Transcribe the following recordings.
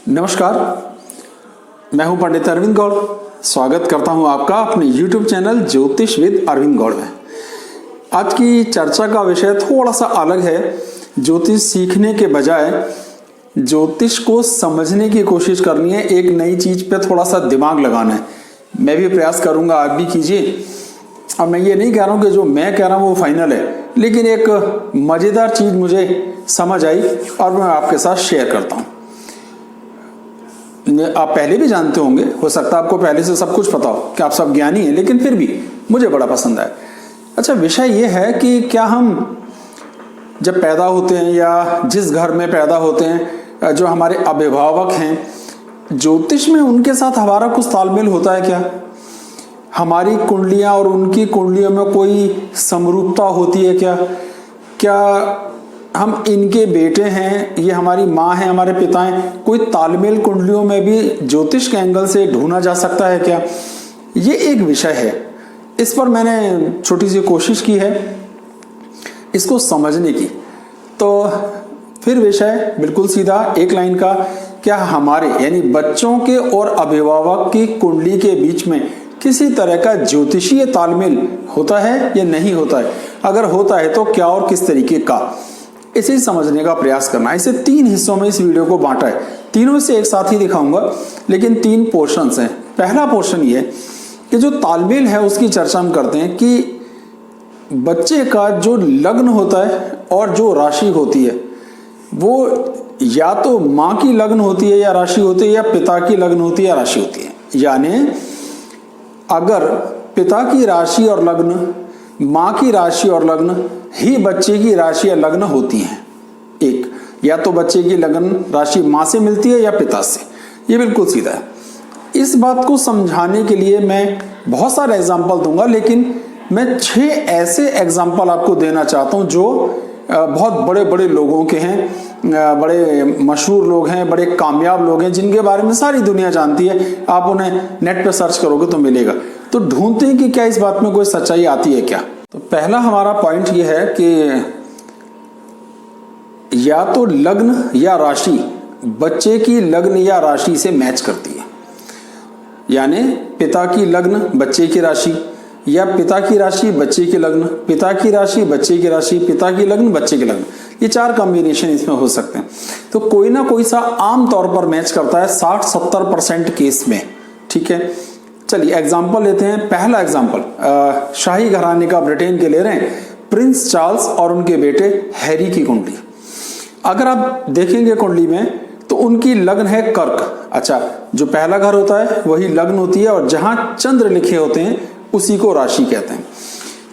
नमस्कार, मैं हूं पंडित अरविंद गौड़। स्वागत करता हूं आपका अपने YouTube चैनल ज्योतिष विद अरविंद गौड़ में। आज की चर्चा का विषय थोड़ा सा अलग है। ज्योतिष सीखने के बजाय ज्योतिष को समझने की कोशिश करनी है, एक नई चीज पे थोड़ा सा दिमाग लगाना है। मैं भी प्रयास करूंगा, आप भी कीजिए। अब मैं ये नहीं कह रहा हूं कि जो मैं कह रहा हूं वो फाइनल है, लेकिन एक मजेदार चीज मुझे समझ आई और मैं आपके साथ शेयर करता हूं। आप पहले भी जानते होंगे, हो सकता है आपको पहले से सब कुछ पता हो कि आप सब ज्ञानी हैं, लेकिन फिर भी मुझे बड़ा पसंद आया। अच्छा, विषय ये है कि क्या हम जब पैदा होते हैं या जिस घर में पैदा होते हैं, जो हमारे अभिभावक हैं, ज्योतिष में उनके साथ हमारा कुछ तालमेल होता है क्या? हमारी कुंडलियां और उनकी कुंडलियों में कोई समरूपता होती है क्या? क्या हम इनके बेटे हैं, ये हमारी माँ है, हमारे पिता हैं, कोई तालमेल कुंडलियों में भी ज्योतिष के एंगल से ढूंढा जा सकता है क्या? ये एक विषय है। इस पर मैंने छोटी सी कोशिश की है इसको समझने की। तो फिर विषय बिल्कुल सीधा एक लाइन का, क्या हमारे यानी बच्चों के और अभिभावक की कुंडली के बीच में किसी तरह का ज्योतिषीय तालमेल होता है या नहीं होता है? अगर होता है तो क्या और किस तरीके का, इसे समझने का प्रयास करना है। इसे 3 हिस्सों में इस वीडियो को बांटा है। तीनों से एक साथ ही दिखाऊंगा, लेकिन 3 पोर्शंस हैं। पहला पोर्शन ये कि जो तालमेल है उसकी चर्चा हम करते हैं कि बच्चे का जो लग्न होता है और जो राशि होती है वो या तो माँ की लग्न होती है या राशि होती है, या पिता की लग्न होती है या राशि होती है। यानी अगर पिता की राशि और लग्न, माँ की राशि और लग्न ही बच्चे की राशि या लग्न होती है, एक या तो बच्चे की लग्न राशि माँ से मिलती है या पिता से, ये बिल्कुल सीधा है। इस बात को समझाने के लिए मैं बहुत सारे एग्जाम्पल दूंगा, लेकिन मैं 6 ऐसे एग्जाम्पल आपको देना चाहता हूँ जो बहुत बड़े बड़े लोगों के हैं, बड़े मशहूर लोग हैं, बड़े कामयाब लोग हैं, जिनके बारे में सारी दुनिया जानती है। आप उन्हें नेट पे सर्च करोगे तो मिलेगा। तो ढूंढते हैं कि क्या इस बात में कोई सच्चाई आती है क्या। तो पहला हमारा पॉइंट ये है कि या तो लग्न या राशि बच्चे की लग्न या राशि से मैच करती है। यानी पिता की लग्न बच्चे की राशि, या पिता की राशि बच्चे की लग्न, पिता की राशि बच्चे की राशि, पिता की लग्न बच्चे की लग्न, ये 4 कॉम्बिनेशन इसमें हो सकते हैं। तो कोई ना कोई सा आम तौर पर मैच करता है 60-70% केस में। ठीक है, चलिए एग्जाम्पल लेते हैं। पहला एग्जाम्पल शाही घराने का ब्रिटेन के ले रहे हैं, प्रिंस चार्ल्स और उनके बेटे हैरी की कुंडली। अगर आप देखेंगे कुंडली में तो उनकी लग्न है कर्क। अच्छा, जो पहला घर होता है वही लग्न होती है, और जहां चंद्र लिखे होते हैं उसी को राशि कहते हैं।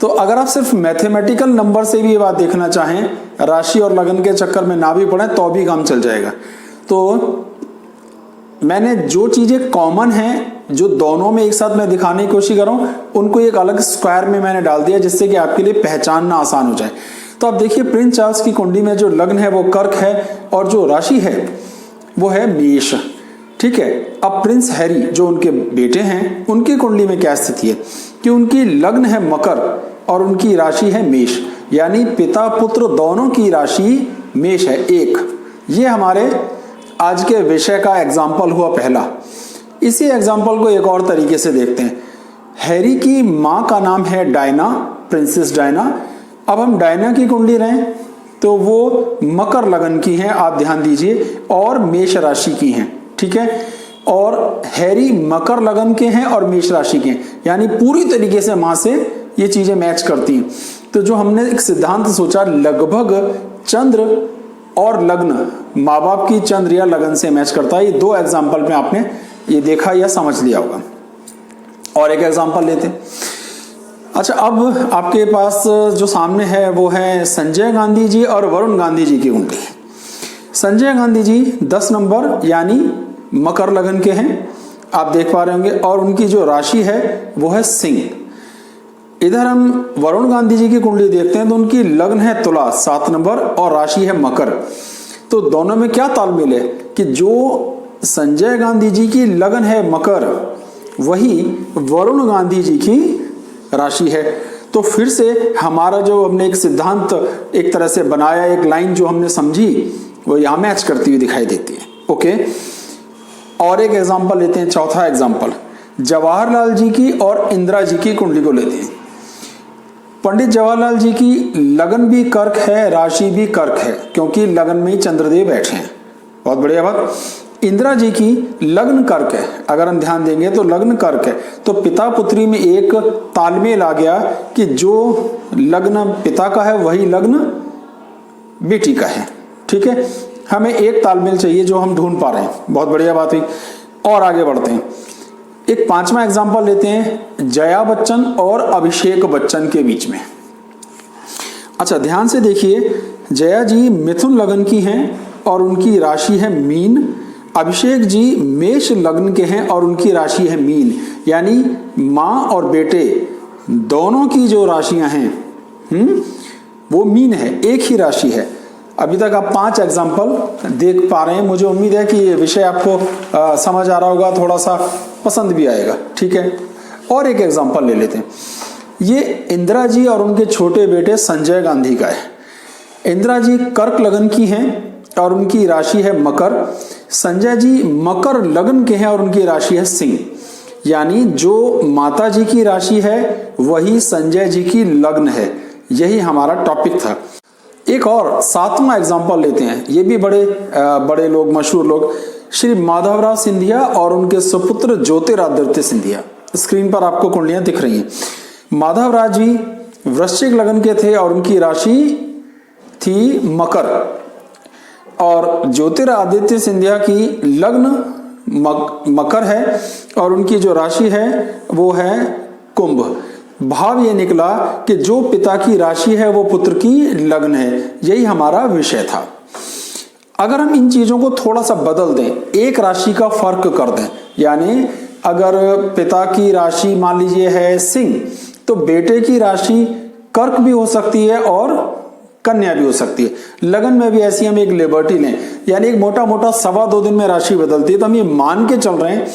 तो अगर आप सिर्फ मैथमेटिकल नंबर से भी ये बात देखना चाहें, राशि और लगन के चक्कर में ना भी पड़े तो भी काम चल जाएगा। तो मैंने जो चीजें कॉमन हैं, जो दोनों में एक साथ मैं दिखाने की कोशिश कर रहा हूं, उनको एक अलग स्क्वायर में मैंने डाल दिया, जिससे कि आपके लिए पहचानना आसान हो जाए। तो आप देखिए, प्रिंस चार्ल्स की कुंडली में जो लग्न है वो कर्क है और जो राशि है वो है मेष। ठीक है, अब प्रिंस हैरी जो उनके बेटे हैं, उनकी कुंडली में क्या स्थिति है कि उनकी लग्न है मकर और उनकी राशि है मेष। यानी पिता पुत्र दोनों की राशि मेष है, एक। ये हमारे आज के विषय का एग्जाम्पल हुआ पहला। इसी एग्जाम्पल को एक और तरीके से देखते हैं। हैरी की माँ का नाम है डायना, प्रिंसेस डायना। अब हम डायना की कुंडली रहें तो वो मकर लगन की हैं, आप ध्यान दीजिए, और मेष राशि की हैं। ठीक है, और हैरी मकर लगन के हैं और मेष राशि के हैं, यानी पूरी तरीके से मां से ये चीजें मैच करती हैं। तो जो हमने एक सिद्धांत सोचा, लगभग चंद्र और लग्न माँ बाप की चंद्र या लगन से मैच करता है। ये 2 एग्जाम्पल में आपने ये देखा या समझ लिया होगा। और एक एग्जाम्पल लेते हैं। अच्छा, अब आपके पास जो सामने है वो है संजय गांधी जी और वरुण गांधी जी की कुंडली। संजय गांधी जी 10 नंबर यानी मकर लगन के हैं, आप देख पा रहे होंगे, और उनकी जो राशि है वो है सिंह। इधर हम वरुण गांधी जी की कुंडली देखते हैं तो उनकी लग्न है तुला 7 नंबर और राशि है मकर। तो दोनों में क्या तालमेल है कि जो संजय गांधी जी की लगन है मकर, वही वरुण गांधी जी की राशि है। तो फिर से हमारा जो हमने एक सिद्धांत एक तरह से बनाया, एक लाइन जो हमने समझी, वो यहां मैच करती हुई दिखाई देती है। ओके, और एक एग्जाम्पल लेते हैं, चौथा एग्जाम्पल जवाहरलाल जी की और इंदिरा जी की कुंडली को लेते हैं। पंडित जवाहरलाल जी की लगन भी कर्क है, राशि भी कर्क है, क्योंकि लगन में ही चंद्रदेव बैठे हैं। बहुत बढ़िया बात। इंदिरा जी की लग्न कर्क है, अगर हम ध्यान देंगे तो लग्न कर्क है, तो पिता पुत्री में एक तालमेल आ गया कि जो लग्न पिता का है वही लग्न बेटी का है। ठीक है, हमें एक तालमेल चाहिए जो हम ढूंढ पा रहे हैं। बहुत बढ़िया बात हुई। और आगे बढ़ते हैं, एक पांचवा एग्जाम्पल लेते हैं जया बच्चन और अभिषेक बच्चन के बीच में। अच्छा ध्यान से देखिए, जया जी मिथुन लग्न की हैं और उनकी राशि है मीन। अभिषेक जी मेष लग्न के हैं और उनकी राशि है मीन। यानी माँ और बेटे दोनों की जो राशियां हैं वो मीन है, एक ही राशि है। अभी तक आप 5 एग्जाम्पल देख पा रहे हैं। मुझे उम्मीद है कि ये विषय आपको समझ आ रहा होगा, थोड़ा सा पसंद भी आएगा। ठीक है, और एक एग्जाम्पल ले लेते हैं। ये इंदिरा जी और उनके छोटे बेटे संजय गांधी का है। इंदिरा जी कर्क लग्न की हैं और उनकी राशि है मकर। संजय जी मकर लग्न के हैं और उनकी राशि है सिंह। यानी जो माता जी की राशि है वही संजय जी की लग्न है। यही हमारा टॉपिक था। एक और 7वां एग्जाम्पल लेते हैं। ये भी बड़े लोग, मशहूर लोग, श्री माधवराव सिंधिया और उनके सुपुत्र ज्योतिरादित्य सिंधिया। स्क्रीन पर आपको कुंडलियां दिख रही हैं। माधवराव जी वृश्चिक लग्न के थे और उनकी राशि थी मकर, और ज्योतिरादित्य सिंधिया की लग्न मकर है और उनकी जो राशि है वो है कुंभ। भाव ये निकला कि जो पिता की राशि है वो पुत्र की लग्न है। यही हमारा विषय था। अगर हम इन चीजों को थोड़ा सा बदल दें, एक राशि का फर्क कर दें, यानी अगर पिता की राशि मान लीजिए है सिंह, तो बेटे की राशि कर्क भी हो सकती है और कन्या भी हो सकती है। लगन में भी ऐसी हम एक लिबर्टी लें, यानी एक मोटा मोटा 2.25 दिन में राशि बदलती है, तो हम ये मान के चल रहे हैं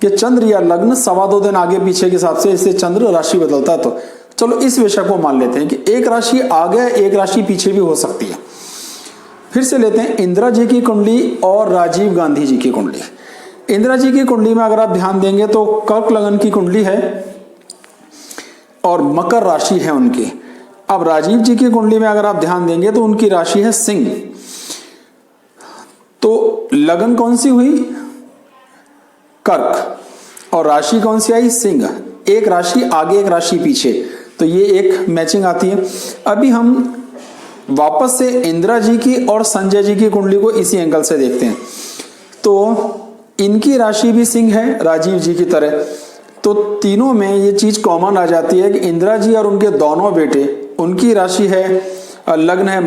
कि चंद्र या लग्न 2.25 दिन आगे पीछे के हिसाब से इससे चंद्र राशि बदलता है। तो चलो इस विषय को मान लेते हैं कि एक राशि आगे एक राशि पीछे भी हो सकती है। फिर से लेते हैं इंदिरा जी की कुंडली और राजीव गांधी जी की कुंडली। इंदिरा जी की कुंडली में अगर आप ध्यान देंगे तो कर्क लगन की कुंडली है और मकर राशि है उनकी। अब राजीव जी की कुंडली में अगर आप ध्यान देंगे तो उनकी राशि है सिंह। तो लगन कौन सी हुई? कर्क। और राशि कौन सी आई? सिंह। एक राशि आगे एक राशि पीछे, तो ये एक मैचिंग आती है। अभी हम वापस से इंदिरा जी की और संजय जी की कुंडली को इसी एंगल से देखते हैं। तो इनकी राशि भी सिंह है राजीव जी की तरह, तो तीनों में ये चीज कॉमन आ जाती है कि इंदिरा जी और उनके दोनों बेटे, उनकी राशि है लग्न है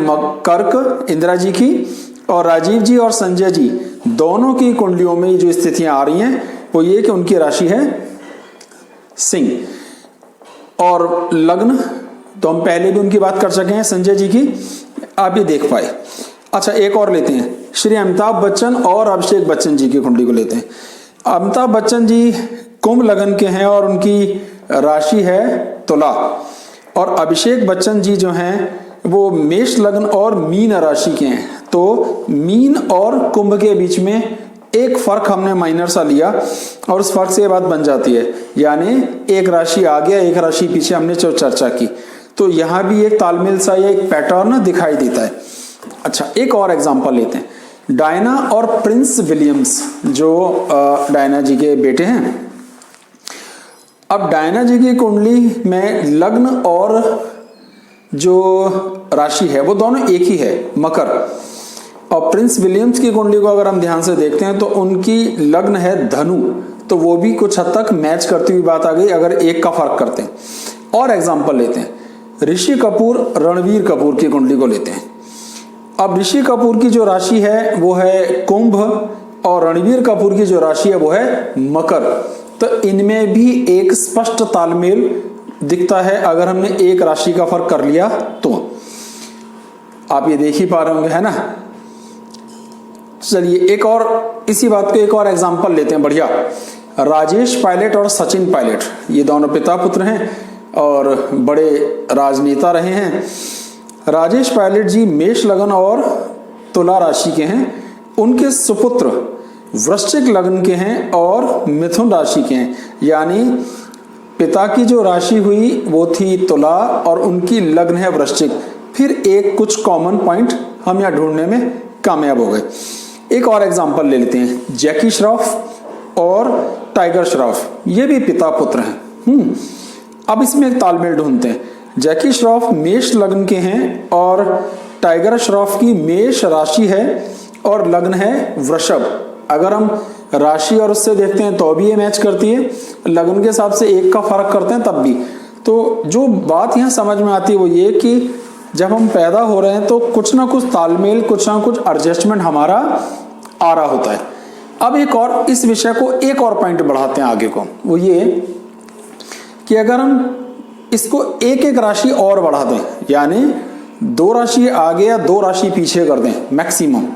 कर्क इंदिरा जी की, और राजीव जी और संजय जी दोनों की कुंडलियों में जो स्थितियां आ रही हैं वो ये कि उनकी राशि है सिंह। और लग्न तो हम पहले भी उनकी बात कर चुके हैं संजय जी की, आप ये देख पाए। अच्छा एक और लेते हैं, श्री अमिताभ बच्चन और अभिषेक बच्चन जी की कुंडली को लेते हैं। अमिताभ बच्चन जी कुंभ लगन के हैं और उनकी राशि है तुला, और अभिषेक बच्चन जी जो हैं वो मेष लग्न और मीन राशि के हैं। तो मीन और कुंभ के बीच में एक फर्क हमने माइनर सा लिया और उस फर्क से ये बात बन जाती है, यानी एक राशि आगे एक राशि पीछे हमने जो चर्चा की, तो यहाँ भी एक तालमेल सा या एक पैटर्न दिखाई देता है। अच्छा एक और एग्जांपल लेते हैं, डायना और प्रिंस विलियम्स जो डायना जी के बेटे हैं। अब डायना जी की कुंडली में लग्न और जो राशि है वो दोनों एक ही है मकर, और प्रिंस विलियम्स की कुंडली को अगर हम ध्यान से देखते हैं तो उनकी लग्न है धनु, तो वो भी कुछ हद तक मैच करती हुई बात आ गई अगर एक का फर्क करते हैं। और एग्जांपल लेते हैं, ऋषि कपूर रणवीर कपूर की कुंडली को लेते हैं। अब ऋषि कपूर की जो राशि है वो है कुंभ और रणवीर कपूर की जो राशि है वो है मकर, तो इनमें भी एक स्पष्ट तालमेल दिखता है अगर हमने एक राशि का फर्क कर लिया तो। आप ये देख ही पा रहे होंगे, है ना। चलिए एक और इसी बात को एक और एग्जांपल लेते हैं बढ़िया। राजेश पायलट और सचिन पायलट, ये दोनों पिता पुत्र हैं और बड़े राजनेता रहे हैं। राजेश पायलट जी मेष लगन और तुला राशि के हैं। उनके सुपुत्र वृश्चिक लग्न के हैं और मिथुन राशि के हैं, यानी पिता की जो राशि हुई वो थी तुला और उनकी लग्न है वृश्चिक। फिर एक कुछ कॉमन पॉइंट हम यहाँ ढूंढने में कामयाब हो गए। एक और एग्जांपल ले लेते हैं, जैकी श्रॉफ और टाइगर श्रॉफ, ये भी पिता पुत्र हैं। अब इसमें एक तालमेल ढूंढते हैं। जैकी श्रॉफ मेष लग्न के हैं और टाइगर श्रॉफ की मेष राशि है और लग्न है वृषभ। अगर हम राशि और उससे देखते हैं तो भी ये मैच करती है, लग्न के हिसाब से एक का फर्क करते हैं तब भी। तो जो बात यहाँ समझ में आती है वो ये कि जब हम पैदा हो रहे हैं तो कुछ ना कुछ तालमेल, कुछ ना कुछ एडजस्टमेंट हमारा आ रहा होता है। अब एक और इस विषय को एक और पॉइंट बढ़ाते हैं आगे को, वो ये कि अगर हम इसको एक एक राशि और बढ़ा दें, यानी 2 राशि आगे या 2 राशि पीछे कर दें मैक्सिमम,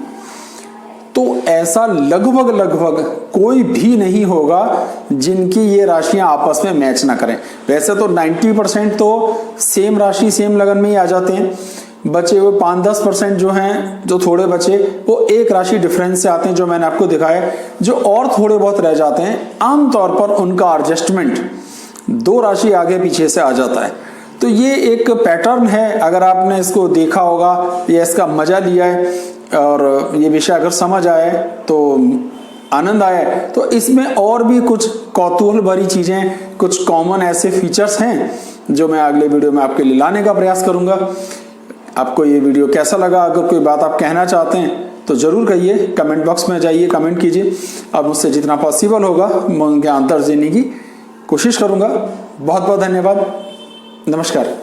तो ऐसा लगभग कोई भी नहीं होगा जिनकी ये राशियां आपस में मैच ना करें। वैसे तो 90% तो सेम राशि सेम लगन में ही आ जाते हैं, बचे हुए 5-10% जो हैं, जो थोड़े बचे वो एक राशि डिफरेंस से आते हैं, जो मैंने आपको दिखाया। जो और थोड़े बहुत रह जाते हैं आमतौर पर उनका एडजस्टमेंट 2 राशि आगे पीछे से आ जाता है। तो ये एक पैटर्न है, अगर आपने इसको देखा होगा या इसका मजा लिया है और ये विषय अगर समझ आए तो आनंद आए, तो इसमें और भी कुछ कौतूहल भरी चीजें, कुछ कॉमन ऐसे फीचर्स हैं जो मैं अगले वीडियो में आपके लिए लाने का प्रयास करूंगा। आपको ये वीडियो कैसा लगा? अगर कोई बात आप कहना चाहते हैं तो जरूर कहिए, कमेंट बॉक्स में जाइए, कमेंट कीजिए। अब मुझसे जितना पॉसिबल होगा मैं उनके आंसर देने की कोशिश करूंगा। बहुत बहुत धन्यवाद, नमस्कार।